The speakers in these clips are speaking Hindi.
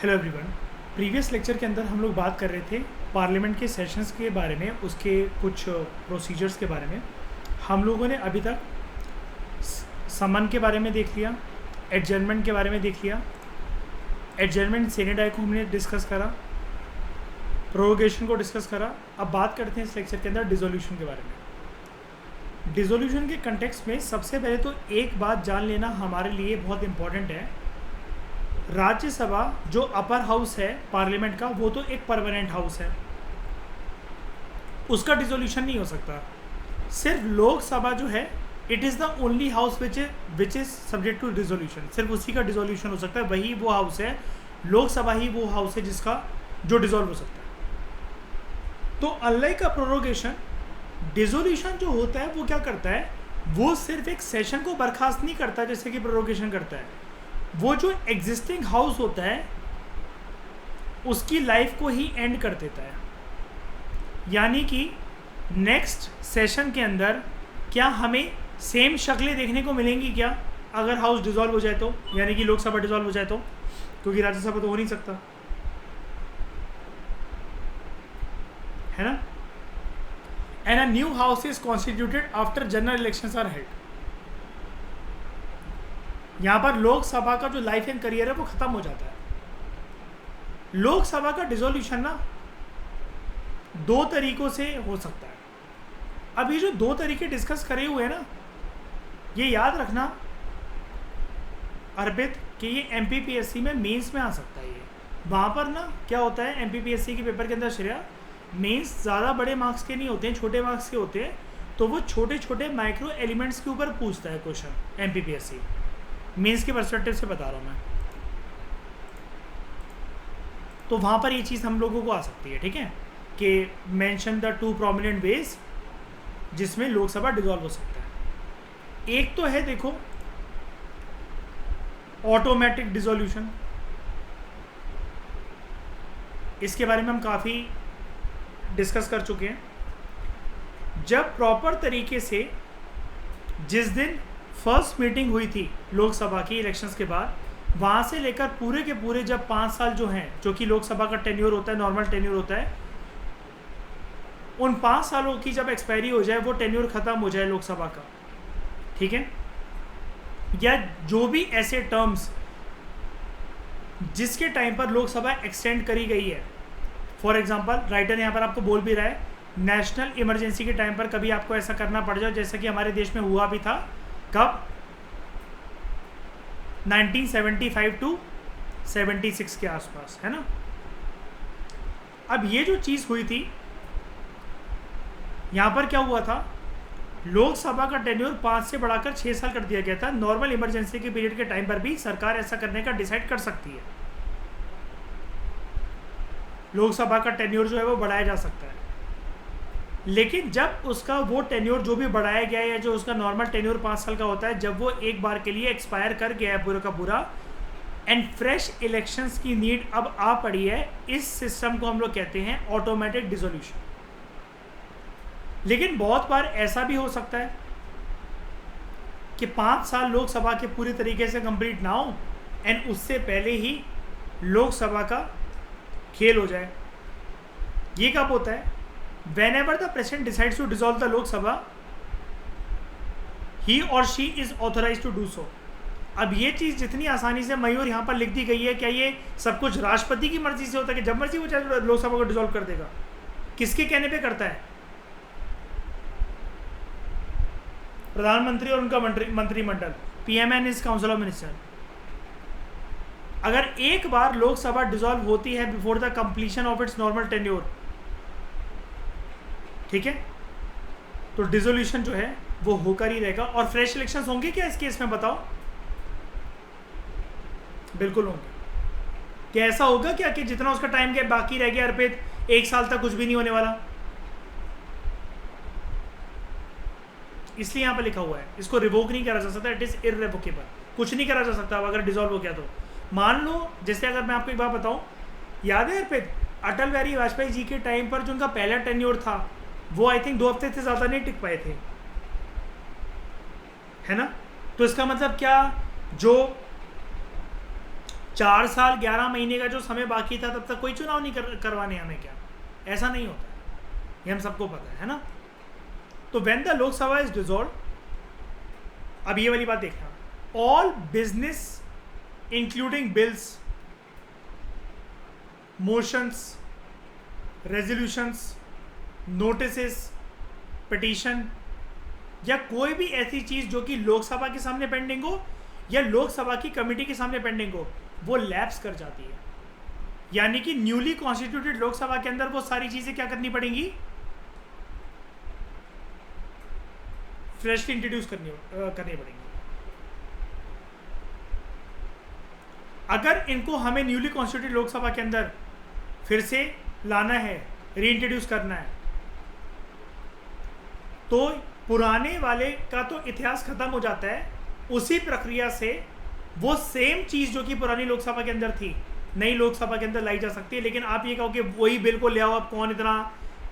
Hello everyone. प्रीवियस लेक्चर के अंदर हम लोग बात कर रहे थे पार्लियामेंट के सेशंस के बारे में, उसके कुछ प्रोसीजर्स के बारे में। हम लोगों ने अभी तक समन के बारे में देख लिया, एडजर्नमेंट के बारे में देख लिया, एडजर्नमेंट सेने डाई को हमने डिस्कस करा, प्रोरोगेशन को डिस्कस करा। अब बात करते हैं इस लेक्चर के अंदर डिसोल्यूशन के बारे में। डिसोल्यूशन के कंटेक्स्ट में सबसे पहले तो एक बात जान लेना हमारे लिए बहुत इम्पॉर्टेंट है। राज्यसभा जो अपर हाउस है पार्लियामेंट का, वो तो एक परमानेंट हाउस है, उसका डिसोल्यूशन नहीं हो सकता। सिर्फ लोकसभा जो है, it is the only house which is subject to dissolution. सिर्फ उसी का डिसोल्यूशन हो सकता है, वही वो हाउस है, लोकसभा ही वो हाउस है जिसका जो डिसॉल्व हो सकता है। तो अनलाइक का प्रोरोगेशन, डिसोल्यूशन जो होता है वो क्या करता है, वो सिर्फ एक सेशन को बर्खास्त नहीं करता जैसे कि प्रोरोगेशन करता है। वो जो एग्जिस्टिंग हाउस होता है उसकी लाइफ को ही एंड कर देता है। यानी कि नेक्स्ट सेशन के अंदर क्या हमें सेम शक्लें देखने को मिलेंगी क्या अगर हाउस डिसॉल्व हो जाए तो, यानी कि लोकसभा डिसॉल्व हो जाए तो, क्योंकि राज्यसभा तो हो नहीं सकता, है ना। And a new house is constituted after general elections are held. यहाँ पर लोकसभा का जो लाइफ एंड करियर है वो खत्म हो जाता है। लोकसभा का डिसोल्यूशन ना दो तरीकों से हो सकता है। अब ये जो दो तरीके डिस्कस करे हुए हैं ना, ये याद रखना अर्पित कि ये एमपीपीएससी में मेंस में आ सकता है। ये वहाँ पर ना क्या होता है, एमपीपीएससी के पेपर के अंदर श्रेया, मेंस ज़्यादा बड़े मार्क्स के नहीं होते हैं, छोटे मार्क्स के होते हैं। तो वो छोटे छोटे माइक्रो एलिमेंट्स के ऊपर पूछता है क्वेश्चन एमपीपीएससी। मेंस के पर्सपेक्टिव से बता रहा हूँ मैं। तो वहाँ पर ये चीज़ हम लोगों को आ सकती है, ठीक है, कि mention the two prominent ways जिसमें लोकसभा डिसॉल्व हो सकता है। एक तो है देखो ऑटोमेटिक डिसोल्यूशन, इसके बारे में हम काफ़ी डिस्कस कर चुके हैं। जब प्रॉपर तरीके से जिस दिन फर्स्ट मीटिंग हुई थी लोकसभा की इलेक्शंस के बाद, वहाँ से लेकर पूरे के पूरे जब 5 साल जो हैं, जो कि लोकसभा का टेन्योर होता है, नॉर्मल टेन्योर होता है, उन 5 सालों की जब एक्सपायरी हो जाए, वो टेन्योर ख़त्म हो जाए लोकसभा का, ठीक है, या जो भी ऐसे टर्म्स जिसके टाइम पर लोकसभा एक्सटेंड करी गई है। फॉर एग्जांपल राइटर यहाँ पर आपको बोल भी रहा है, नेशनल इमरजेंसी के टाइम पर कभी आपको ऐसा करना पड़ जाए जैसा कि हमारे देश में हुआ भी था, कब 1975 टू 76 के आसपास, है ना। अब ये जो चीज़ हुई थी, यहाँ पर क्या हुआ था, लोकसभा का टेन्योर 5 से बढ़ाकर 6 साल कर दिया गया था। नॉर्मल इमरजेंसी के पीरियड के टाइम पर भी सरकार ऐसा करने का डिसाइड कर सकती है, लोकसभा का टेन्योर जो है वो बढ़ाया जा सकता है। लेकिन जब उसका वो टेन्योर जो भी बढ़ाया गया है, या जो उसका नॉर्मल टेन्योर 5 साल का होता है, जब वो एक बार के लिए एक्सपायर कर गया है पूरा का पूरा, एंड फ्रेश इलेक्शंस की नीड अब आ पड़ी है, इस सिस्टम को हम लोग कहते हैं ऑटोमेटिक डिसोल्यूशन। लेकिन बहुत बार ऐसा भी हो सकता है कि 5 साल लोकसभा के पूरी तरीके से कंप्लीट ना हो, एंड उससे पहले ही लोकसभा का खेल हो जाए। ये कब होता है, whenever the president decides to dissolve the Lok Sabha, he or she is authorized to do so। अब ये चीज़ जितनी आसानी से मयूर यहाँ पर लिख दी गई है, क्या ये सब कुछ राष्ट्रपति की मर्जी से होता है कि जब मर्जी वो चाहे लोकसभा को डिसॉल्व कर देगा? किसके कहने पे करता है? प्रधानमंत्री और उनका मंत्रिमंडल, PM and his council of minister. अगर एक बार लोकसभा डिसॉल्व होती है before the completion of its normal tenure, ठीक है, तो डिसोल्यूशन जो है वो होकर ही रहेगा। और फ्रेश इलेक्शंस होंगे क्या इस केस में, बताओ? बिल्कुल होंगे। क्या ऐसा होगा क्या कि जितना उसका टाइम गैप बाकी रह गया अर्पित, 1 साल तक कुछ भी नहीं होने वाला? इसलिए यहाँ पर लिखा हुआ है, इसको रिवोक नहीं करा जा सकता, इट इज इररिवोकेबल। कुछ नहीं करा जा सकता अगर डिसॉल्व हो गया तो। मान लो, जैसे अगर मैं आपको एक बात बताऊं, याद है अर्पित, अटल बिहारी वाजपेयी जी के टाइम पर जो उनका पहला टेन्योर था, वो आई थिंक 2 हफ्ते से ज़्यादा नहीं टिक पाए थे, है ना। तो इसका मतलब क्या, जो 4 साल 11 महीने का जो समय बाकी था तब तक कोई चुनाव नहीं करवाने हमें क्या? ऐसा नहीं होता है, ये हम सबको पता है ना। तो when the Lok Sabha is dissolve, अब ये वाली बात देखना, all business including bills, motions, resolutions, notices, petition या कोई भी ऐसी चीज जो कि लोकसभा के सामने पेंडिंग हो या लोकसभा की कमेटी के सामने पेंडिंग हो, वो लैप्स कर जाती है। यानी कि न्यूली कॉन्स्टिट्यूटेड लोकसभा के अंदर वो सारी चीजें क्या करनी पड़ेंगी? फ्रेशली इंट्रोड्यूस करनी पड़ेंगी। अगर इनको हमें न्यूली कॉन्स्टिट्यूटेड लोकसभा के अंदर फिर से लाना है, रीइंट्रोड्यूस करना है, तो पुराने वाले का तो इतिहास खत्म हो जाता है। उसी प्रक्रिया से वो सेम चीज जो कि पुरानी लोकसभा के अंदर थी नई लोकसभा के अंदर लाई जा सकती है। लेकिन आप ये कहो कि वही बिल को ले आओ, अब कौन इतना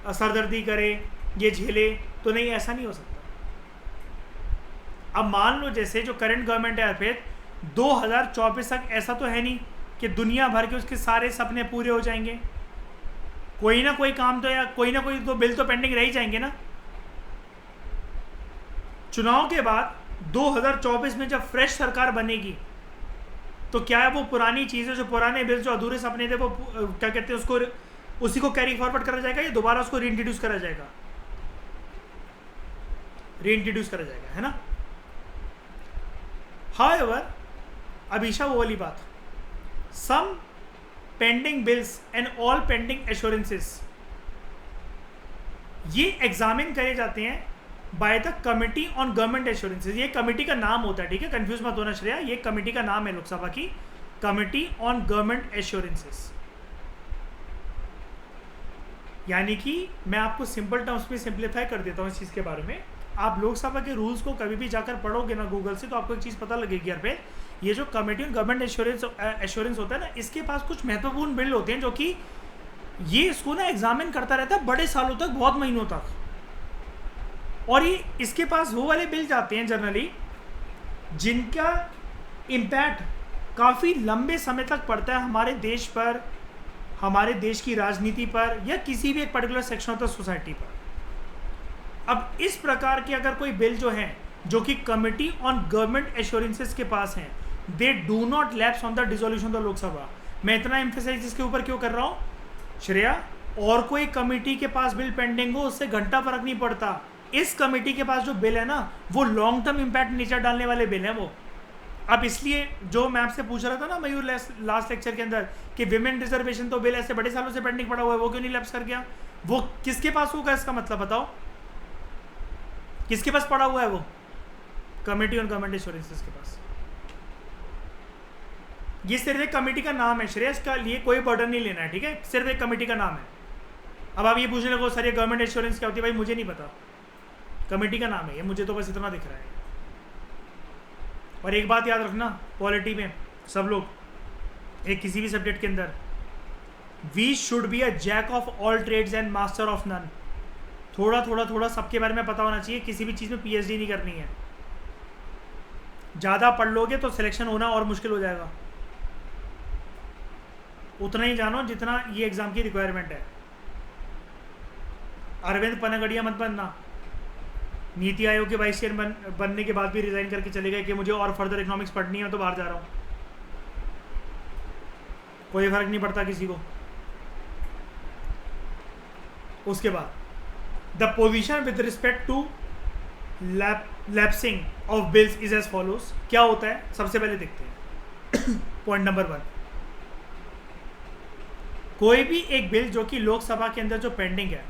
सरदर्दी करे, ये झेले, तो नहीं, ऐसा नहीं हो सकता। अब मान लो जैसे जो करंट गवर्नमेंट है फिर 2024 तक ऐसा तो है नहीं कि दुनिया भर के उसके सारे सपने पूरे हो जाएंगे। कोई ना कोई काम तो या कोई ना कोई तो बिल तो पेंडिंग रह ही जाएंगे ना। चुनाव के बाद 2024 में जब फ्रेश सरकार बनेगी तो क्या है वो पुरानी चीज़ें, जो पुराने बिल, जो अधूरे सपने थे, वो क्या कहते हैं उसको, उसी को कैरी फॉरवर्ड करा जाएगा या दोबारा उसको रीइंट्रोड्यूस करा जाएगा? रीइंट्रोड्यूस करा जाएगा, है ना। हाउएवर, अभिषा वो वाली बात, some pending bills and all pending assurances ये एग्जामिन करे जाते हैं by the committee on government assurances. ये कमिटी का नाम होता है, ठीक है, कंफ्यूज मत होना श्रेया, ये कमिटी का नाम है लोकसभा की, कमिटी ऑन गवर्नमेंट एश्योरेंसेज। यानी कि मैं आपको सिंपल टर्म्स में सिंप्लीफाई कर देता हूँ इस चीज़ के बारे में। आप लोकसभा के रूल्स को कभी भी जाकर पढ़ोगे ना गूगल से, तो आपको एक चीज़ पता लगेगी यार पे, ये जो कमिटी ऑन गवर्नमेंट एश्योरेंस होता है ना, इसके पास कुछ महत्वपूर्ण बिल होते हैं जो कि ये इसको ना एग्जामिन करता रहता है बड़े सालों तक, बहुत महीनों तक। और ये इसके पास वो वाले बिल जाते हैं जनरली जिनका इम्पैक्ट काफ़ी लंबे समय तक पड़ता है हमारे देश पर, हमारे देश की राजनीति पर, या किसी भी एक particular section of the society पर। अब इस प्रकार के अगर कोई बिल जो है जो कि कमिटी ऑन गवर्नमेंट एश्योरेंसेस के पास हैं, they do not lapse on the dissolution of the Lok Sabha. मैं इतना एम्फेसाइज इसके ऊपर क्यों कर रहा हूँ श्रेया? और कोई कमिटी के पास बिल पेंडिंग हो उससे घंटा फर्क नहीं पड़ता। इस कमेटी के पास जो बिल है ना, वो लॉन्ग टर्म इम्पैक्ट नीचे डालने वाले बिल हैं वो। अब इसलिए जो मैं आपसे पूछ रहा था ना मयूर लास्ट लेक्चर के अंदर कि विमेन रिजर्वेशन तो बिल ऐसे बड़े सालों से पेंडिंग पड़ा हुआ है, वो क्यों नहीं लैप्स कर गया? वो किसके पास होगा इसका मतलब बताओ, किसके पास पड़ा हुआ है वो? कमेटी ऑन गवर्नमेंट एश्योरेंसेस के पास। ये सिर्फ एक कमेटी का नाम है श्रेयस, का लिए कोई बर्डन नहीं लेना है, ठीक है, सिर्फ एक कमेटी का नाम है। अब आप ये पूछने लगो सर ये गवर्नमेंट एश्योरेंस क्या होती है? भाई मुझे नहीं पता, कमेटी का नाम है ये, मुझे तो बस इतना दिख रहा है। और एक बात याद रखना, पॉलिटी में सब लोग, एक किसी भी सब्जेक्ट के अंदर, we should be a jack of all trades and master of none. थोड़ा थोड़ा थोड़ा सबके बारे में पता होना चाहिए, किसी भी चीज़ में पीएचडी नहीं करनी है। ज़्यादा पढ़ लोगे तो सिलेक्शन होना और मुश्किल हो जाएगा। उतना ही जानो जितना ये एग्ज़ाम की रिक्वायरमेंट है। अरविंद पनगड़िया मत बनना, नीति आयोग के वाइस चेयरमैन बनने के बाद भी रिजाइन करके चले गए कि मुझे और फर्दर इकोनॉमिक्स पढ़नी है, तो बाहर जा रहा हूँ। कोई फर्क नहीं पड़ता किसी को। उसके बाद the position with respect to lapsing of bills is as follows. क्या होता है सबसे पहले देखते हैं। पॉइंट नंबर 1, कोई भी एक बिल जो कि लोकसभा के अंदर जो पेंडिंग है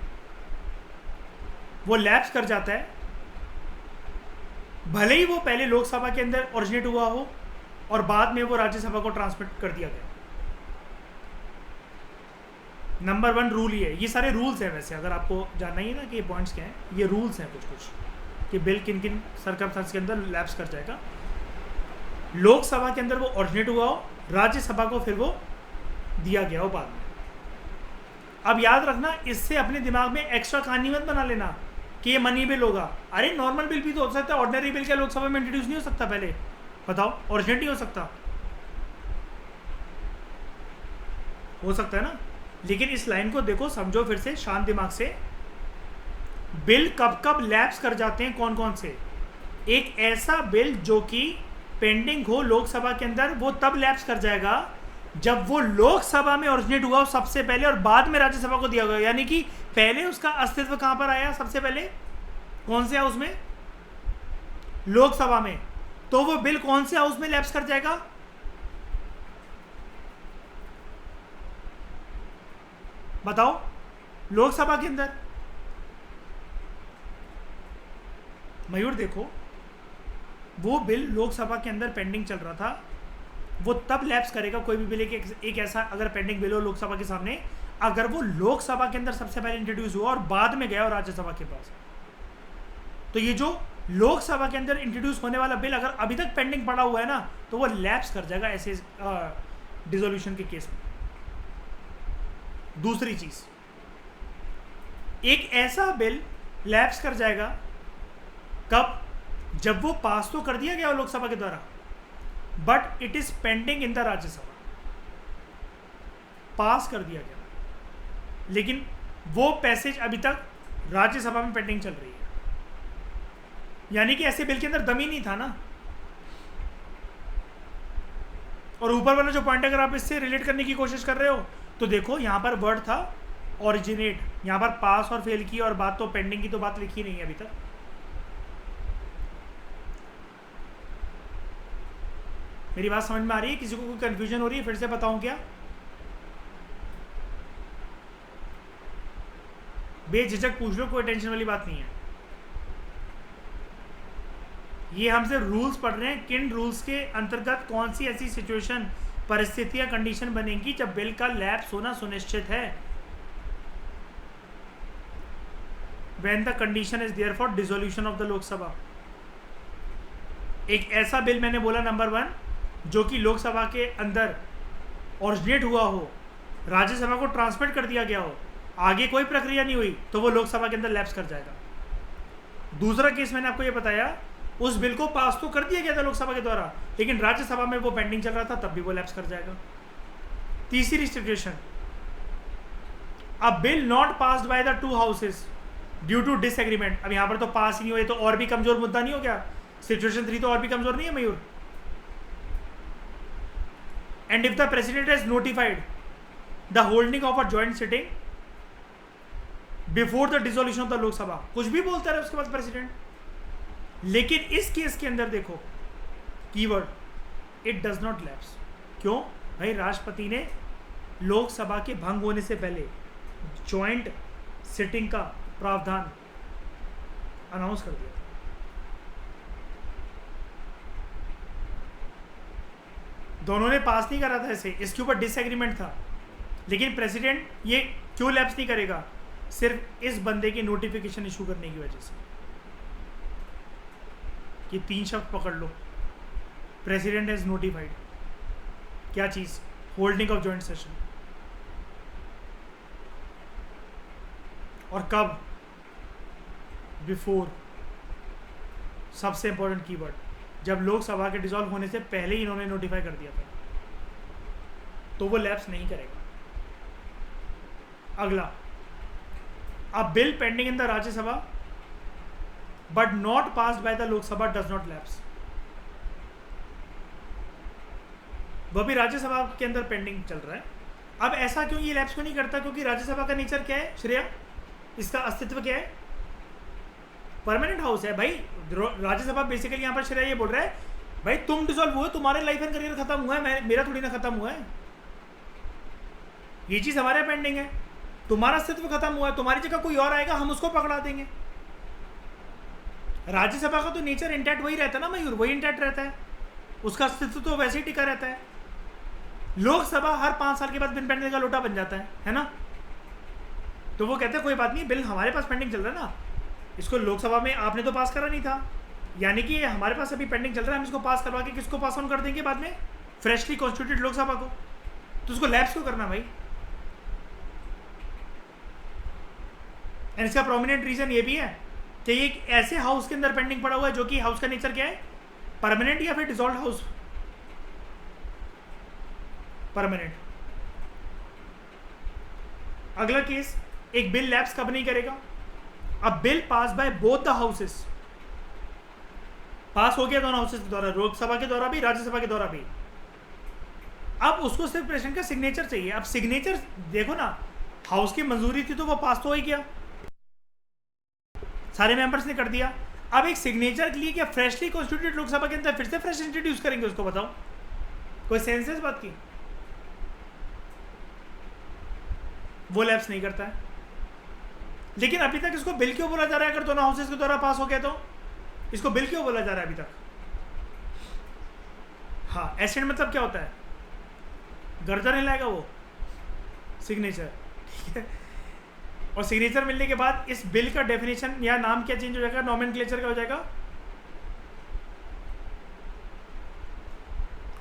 वो लैप्स कर जाता है, भले ही वो पहले लोकसभा के अंदर ओरिजिनेट हुआ हो और बाद में वो राज्यसभा को ट्रांसमिट कर दिया गया। नंबर 1 रूल ये सारे रूल्स हैं। वैसे अगर आपको जानना ही ना कि ये पॉइंट्स क्या हैं, ये रूल्स हैं कुछ कुछ कि बिल किन किन सरकमस्टेंस के अंदर लैप्स कर जाएगा। लोकसभा के अंदर वो ओरिजिनेट हुआ हो, राज्यसभा को फिर वो दिया गया हो बाद में। अब याद रखना, इससे अपने दिमाग में एक्स्ट्रा कहानी मत बना लेना कि ये मनी बिल होगा। अरे नॉर्मल बिल भी तो हो सकता है, ऑर्डिनरी बिल क्या लोकसभा में इंट्रोड्यूस नहीं हो सकता? पहले बताओ, ओरिजिनेट नहीं हो सकता? हो सकता है ना, लेकिन इस लाइन को देखो, समझो फिर से शांत दिमाग से। बिल कब कब लैप्स कर जाते हैं, कौन कौन से? एक ऐसा बिल जो कि पेंडिंग हो लोकसभा के अंदर, वो तब लैप्स कर जाएगा जब वो लोकसभा में ओरिजिनेट हुआ सबसे पहले और बाद में राज्यसभा को दिया गया। यानी कि पहले उसका अस्तित्व कहां पर आया? सबसे पहले कौन से हाउस में? लोकसभा में। तो वो बिल कौन से हाउस में लैप्स कर जाएगा? बताओ, लोकसभा के अंदर। मयूर देखो, वो बिल लोकसभा के अंदर पेंडिंग चल रहा था, वो तब लैप्स करेगा कोई भी बिल, एक ऐसा अगर पेंडिंग बिल हो लोकसभा के सामने, अगर वो लोकसभा के अंदर सबसे पहले इंट्रोड्यूस हुआ और बाद में गया और राज्यसभा के पास। तो ये जो लोकसभा के अंदर इंट्रोड्यूस होने वाला बिल अगर अभी तक पेंडिंग पड़ा हुआ है ना, तो वो लैप्स कर जाएगा ऐसे डिसोल्यूशन के केस में। दूसरी चीज, एक ऐसा बिल लैप्स कर जाएगा कब? जब वो पास तो कर दिया गया लोकसभा के द्वारा, but it is pending in the Rajya Sabha. पास कर दिया गया लेकिन वो पैसेज अभी तक राज्यसभा में पेंडिंग चल रही है। यानी कि ऐसे बिल के अंदर दम ही नहीं था ना। और ऊपर वाला जो पॉइंट अगर आप इससे रिलेट करने की कोशिश कर रहे हो तो देखो, यहां पर वर्ड था ओरिजिनेट, यहां पर पास और फेल की और बात तो पेंडिंग की तो बात लिखी नहीं है अभी तक। मेरी बात समझ में आ रही है? किसी को कोई कंफ्यूजन हो रही है? फिर से बताऊं क्या? बेझिझक पूछ लो, कोई टेंशन वाली बात नहीं है। ये हम सिर्फ रूल्स पढ़ रहे हैं, किन रूल्स के अंतर्गत कौन सी ऐसी सिचुएशन, परिस्थिति या कंडीशन बनेगी जब बिल का लैप्स होना सुनिश्चित है। When the condition is there for dissolution of the Lok Sabha. एक ऐसा बिल मैंने बोला नंबर 1 जो कि लोकसभा के अंदर ओरिजिनेट हुआ हो, राज्यसभा को ट्रांसमिट कर दिया गया हो, आगे कोई प्रक्रिया नहीं हुई, तो वो लोकसभा के अंदर लैप्स कर जाएगा। दूसरा केस मैंने आपको ये बताया, उस बिल को पास तो कर दिया गया था लोकसभा के द्वारा, लेकिन राज्यसभा में वो पेंडिंग चल रहा था, तब भी वो लैप्स कर जाएगा। तीसरी situation, a bill not passed by the 2 houses due to disagreement. अब यहां पर तो पास ही नहीं हुए, तो और भी कमजोर मुद्दा नहीं हो गया? सिचुएशन 3 तो और भी कमजोर नहीं है मयूर? And if the president has notified the holding of a joint sitting before the dissolution of the Lok Sabha, कुछ भी बोलता रहे उसके बाद प्रेसिडेंट। लेकिन इस केस के अंदर देखो keyword, it does not lapse. क्यों भाई? राष्ट्रपति ने लोकसभा के भंग होने से पहले ज्वाइंट सिटिंग का प्रावधान अनाउंस कर दिया। दोनों ने पास नहीं करा था ऐसे, इसके ऊपर डिसएग्रीमेंट था, लेकिन प्रेसिडेंट ये क्यों लैप्स नहीं करेगा? सिर्फ इस बंदे की नोटिफिकेशन इशू करने की वजह से। ये 3 शब्द पकड़ लो, प्रेसिडेंट हैज नोटिफाइड क्या चीज? Holding of joint session. और कब? बिफोर। सबसे इंपॉर्टेंट कीवर्ड, जब लोकसभा के डिसॉल्व होने से पहले ही इन्होंने नोटिफाई कर दिया था, तो वो लैप्स नहीं करेगा। अगला, अ bill pending in the Rajya Sabha but not passed by the Lok Sabha does not lapse. वह भी राज्यसभा के अंदर पेंडिंग चल रहा है। अब ऐसा क्यों ये लैप्स क्यों नहीं करता? क्योंकि राज्यसभा का नेचर क्या है श्रेया? इसका अस्तित्व क्या है? परमानेंट हाउस है भाई। राज्यसभा बेसिकली यहाँ पर श्रेया ये बोल रहा है, भाई तुम डिसॉल्व हुए, तुम्हारे लाइफ एंड करियर खत्म हुआ है, मेरा थोड़ी ना खत्म हुआ है। ये चीज हमारे पेंडिंग है, तुम्हारा अस्तित्व खत्म हुआ है, तुम्हारी जगह कोई और आएगा, हम उसको पकड़ा देंगे। राज्यसभा का तो नेचर इंटैक्ट वही रहता है ना मयूर, वही इंटैक्ट रहता है, उसका अस्तित्व तो वैसे ही टिका रहता है। लोकसभा हर 5 साल के बाद बिल पेंडिंग का लोटा बन जाता है ना? तो वो कहते हैं कोई बात नहीं, बिल हमारे पास पेंडिंग चल रहा है ना, इसको लोकसभा में आपने तो पास करा नहीं था, यानी कि हमारे पास अभी पेंडिंग चल रहा है, हम इसको पास करवा के किसको पास ऑन कर देंगे बाद में? फ्रेशली कॉन्स्टिट्यूटेड लोकसभा को। तो उसको लैप्स क्यों करना भाई? एंड इसका प्रोमिनेंट रीजन ये भी है कि ये एक ऐसे हाउस के अंदर पेंडिंग पड़ा हुआ है जो कि हाउस का नेचर क्या है? परमानेंट या फिर डिसॉल्व हाउस? परमानेंट। अगला केस, एक बिल लैप्स कब नहीं करेगा? अब bill pass by both the houses, pass हो गया दोनों हाउसेस के द्वारा, लोकसभा के द्वारा भी, राज्यसभा के द्वारा भी। अब उसको सिर्फ प्रेसिडेंट का सिग्नेचर चाहिए। अब सिग्नेचर देखो ना, हाउस की मंजूरी थी तो वो पास तो हो ही गया, सारे मेंबर्स ने कर दिया। अब एक सिग्नेचर के लिए क्या फ्रेशली कॉन्स्टिट्यूटेड लोकसभा के अंदर फिर से फ्रेश इंट्रोड्यूस करेंगे उसको? बताओ, कोई सेंस है इस बात की? वो लैप्स नहीं करता है। लेकिन अभी तक इसको बिल क्यों बोला जा रहा है? अगर दोनों हाउसेस के द्वारा पास हो गया तो इसको बिल क्यों बोला जा रहा है अभी तक? हाँ, एसेंट मतलब क्या होता है? गर्दन हिलाएगा वो सिग्नेचर, ठीक है। और सिग्नेचर मिलने के बाद इस बिल का डेफिनेशन या नाम क्या चेंज हो जाएगा? नॉमेनक्लेचर क्या हो जाएगा?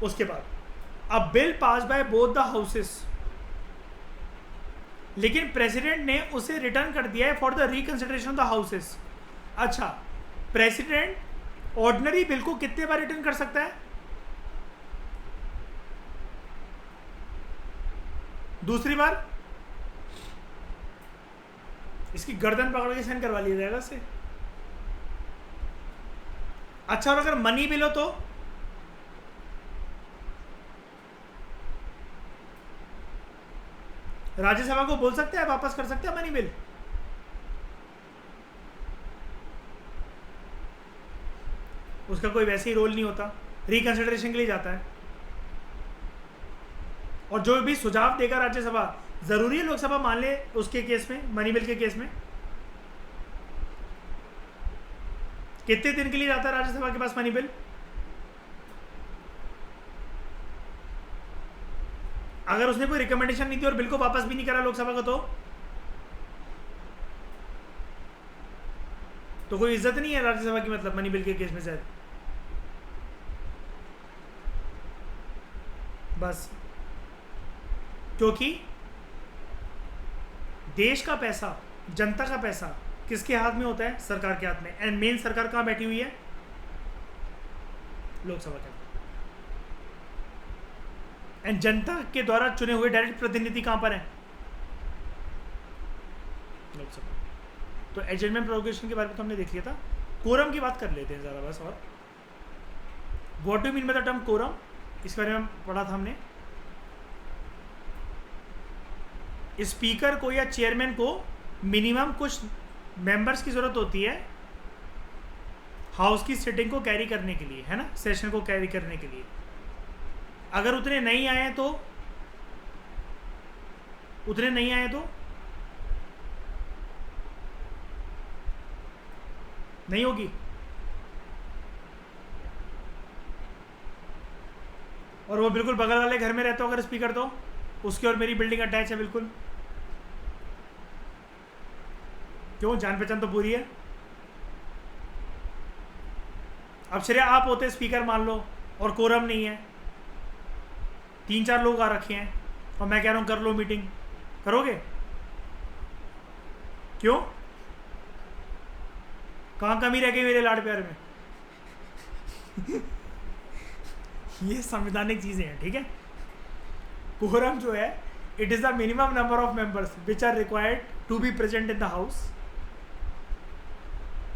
उसके बाद अब bill pass by both the houses, लेकिन प्रेसिडेंट ने उसे रिटर्न कर दिया है for the reconsideration of the houses. अच्छा, प्रेसिडेंट ऑर्डिनरी बिल को कितने बार रिटर्न कर सकता है? दूसरी बार। इसकी गर्दन पकड़ के साइन करवा लिया जाएगा इससे। अच्छा, और अगर मनी बिल हो तो? राज्यसभा को बोल सकते हैं वापस कर सकते हैं मनी बिल? उसका कोई वैसे ही रोल नहीं होता, रिकंसिडरेशन के लिए जाता है। और जो भी सुझाव देगा राज्यसभा, जरूरी है लोकसभा मान ले उसके केस में, मनी बिल के केस में? कितने दिन के लिए जाता है राज्यसभा के पास मनी बिल? अगर उसने कोई रिकमेंडेशन नहीं दी और बिल को वापस भी नहीं करा लोकसभा को, तो कोई इज्जत नहीं है राज्यसभा की, मतलब मनी बिल के केस में शायद। बस क्योंकि देश का पैसा, जनता का पैसा किसके हाथ में होता है? सरकार के हाथ में। एंड मेन सरकार कहाँ बैठी हुई है? लोकसभा के। एंड जनता के द्वारा चुने हुए डायरेक्ट प्रतिनिधि कहां पर हैं? लोकसभा। तो एडजमेंट प्रोग्रेशन के बारे में तो हमने देख लिया था। कोरम की बात कर लेते हैं ज़रा बस। और what do mean by the term quorum, इसके बारे में पढ़ा था हमने। स्पीकर को या चेयरमैन को मिनिमम कुछ मेंबर्स की ज़रूरत होती है हाउस की सिटिंग को कैरी करने के लिए, है ना, सेशन को कैरी करने के लिए। अगर उतने नहीं आए तो नहीं होगी। और वो बिल्कुल बगल वाले घर में रहता हो अगर स्पीकर, तो उसकी और मेरी बिल्डिंग अटैच है बिल्कुल। क्यों? जान पहचान तो पूरी है। अब श्रेया आप होते स्पीकर मान लो और कोरम नहीं है, 3-4 लोग आ रखे हैं और मैं कह रहा हूं कर लो मीटिंग, करोगे? क्यों? कहाँ कमी रह गई मेरे लाड प्यार में? ये संवैधानिक चीजें हैं, ठीक है। कोरम जो है, it is the minimum number of members which are required to be present in the house,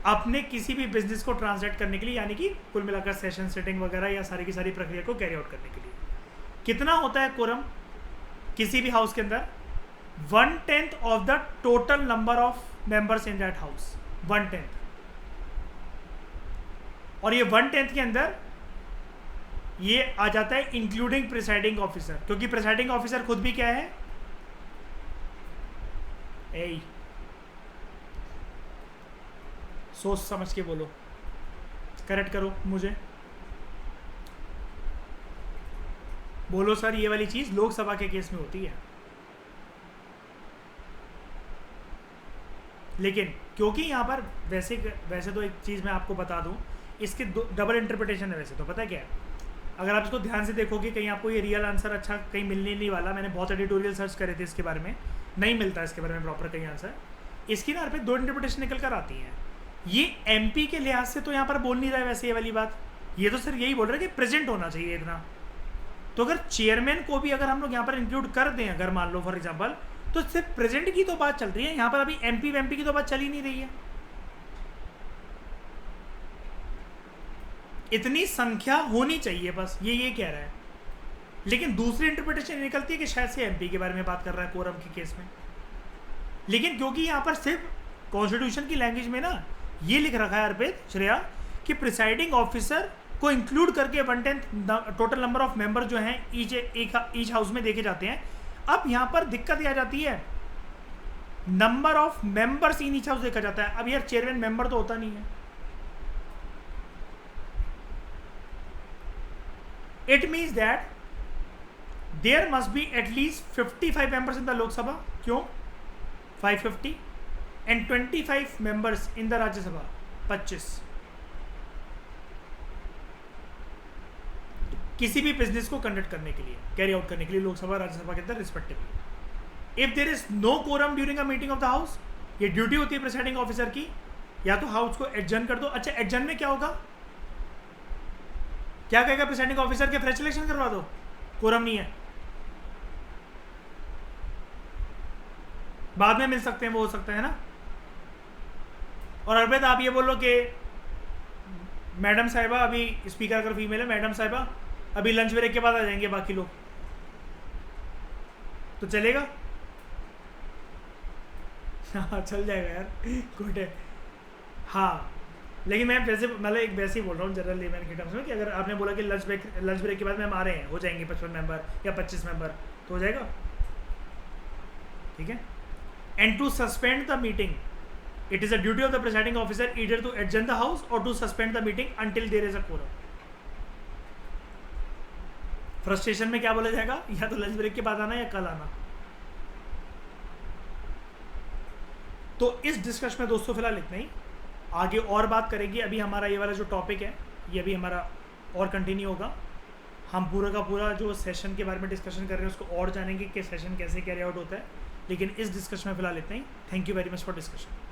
अपने किसी भी बिजनेस को ट्रांसलेट करने के लिए, यानी कि कुल मिलाकर सेशन सेटिंग वगैरह या सारी की सारी प्रक्रिया को कैरी आउट करने के लिए। कितना होता है कोरम किसी भी हाउस के अंदर? 1/10 of the total number of members in that house, 1/10। और ये 1/10 के अंदर ये आ जाता है इंक्लूडिंग प्रिसाइडिंग ऑफिसर, क्योंकि प्रिसाइडिंग ऑफिसर खुद भी क्या है? ए, सोच समझ के बोलो, करेक्ट करो मुझे, बोलो सर ये वाली चीज लोकसभा के केस में होती है। लेकिन क्योंकि यहाँ पर वैसे तो एक चीज़ मैं आपको बता दूँ, इसके डबल इंटरप्रिटेशन है वैसे तो। पता है क्या है, अगर आप इसको ध्यान से देखोगे कहीं आपको ये रियल आंसर अच्छा कहीं मिलने नहीं वाला। मैंने बहुत एडिटोरियल सर्च करे थे इसके बारे में, नहीं मिलता इसके बारे में प्रॉपर कहीं आंसर। इसकी ना पे 2 इंटरप्रिटेशन निकल कर आती हैं। ये एमपी के लिहाज से तो यहाँ पर बोल नहीं रहा है वैसे ये वाली बात, ये तो सिर्फ यही बोल रहा है कि प्रेजेंट होना चाहिए इतना। तो अगर चेयरमैन को भी अगर हम लोग यहाँ पर इंक्लूड कर दें, अगर मान लो फॉर एग्जाम्पल, तो सिर्फ प्रेजेंट की तो बात चल रही है यहाँ पर, अभी एमपी वेमपी की तो बात चल ही नहीं रही है। इतनी संख्या होनी चाहिए बस, ये कह रहा है। लेकिन दूसरी इंटरप्रिटेशन निकलती है कि शायद से एमपी के बारे में बात कर रहा है कोरम के केस में। लेकिन क्योंकि यहाँ पर सिर्फ कॉन्स्टिट्यूशन की लैंग्वेज में ना ये लिख रखा है अर्पित श्रेया कि प्रिसाइडिंग ऑफिसर को इंक्लूड करके 1/10 टोटल नंबर ऑफ मेंबर जो हैं ईच हाउस में देखे जाते हैं। अब यहाँ पर दिक्कत यह आ जाती है, number of members in each house देखा जाता है। अब यार चेयरमैन मेंबर तो होता नहीं है। It means that there must be at least 55 members in the Lok Sabha, क्यों 550, and 25 members in the Rajya Sabha 25। किसी भी बिजनेस को कंडक्ट करने के लिए, कैरी आउट करने के लिए लोकसभा राज्यसभा के अंदर respectively. If there is no quorum during a meeting of the house, ये ड्यूटी होती है प्रेसाइडिंग ऑफिसर की, या तो हाउस को एडजर्न कर दो। अच्छा एडजर्न में क्या होगा, क्या कहेगा प्रेसाइडिंग ऑफिसर के फ्रेश इलेक्शन करवा दो, कोरम नहीं है, बाद में मिल सकते हैं, वो हो सकता है ना। और अरबैद आप ये बोलो कि मैडम साहिबा, अभी स्पीकर अगर फीमेल है, मैडम साहिबा अभी लंच ब्रेक के बाद आ जाएंगे बाकी लोग, तो चलेगा? हाँ चल जाएगा यार, गुड है। हाँ लेकिन मैं वैसे मतलब एक वैसे ही बोल रहा हूँ जनरल लेमैन के टर्म्स में कि अगर आपने बोला कि लंच ब्रेक के बाद में हम आ रहे हैं, हो जाएंगे 55 मेंबर या 25 मेंबर, तो हो जाएगा, ठीक है। And to suspend the meeting, it is a duty of the presiding officer either to adjourn the house और to suspend the meeting until there is a quorum. Frustration में क्या बोला जाएगा, या तो लंच ब्रेक के बाद आना या कल आना। तो इस डिस्कशन में दोस्तों फिलहाल इतना ही, आगे और बात करेंगे। अभी हमारा ये वाला जो टॉपिक है ये अभी हमारा और कंटिन्यू होगा। हम पूरा का पूरा जो सेशन के बारे में डिस्कशन कर रहे हैं उसको और जानेंगे कि सेशन कैसे कैरी आउट होता है। लेकिन इस डिस्कशन में फिलहाल इतना ही। Thank you very much for discussion.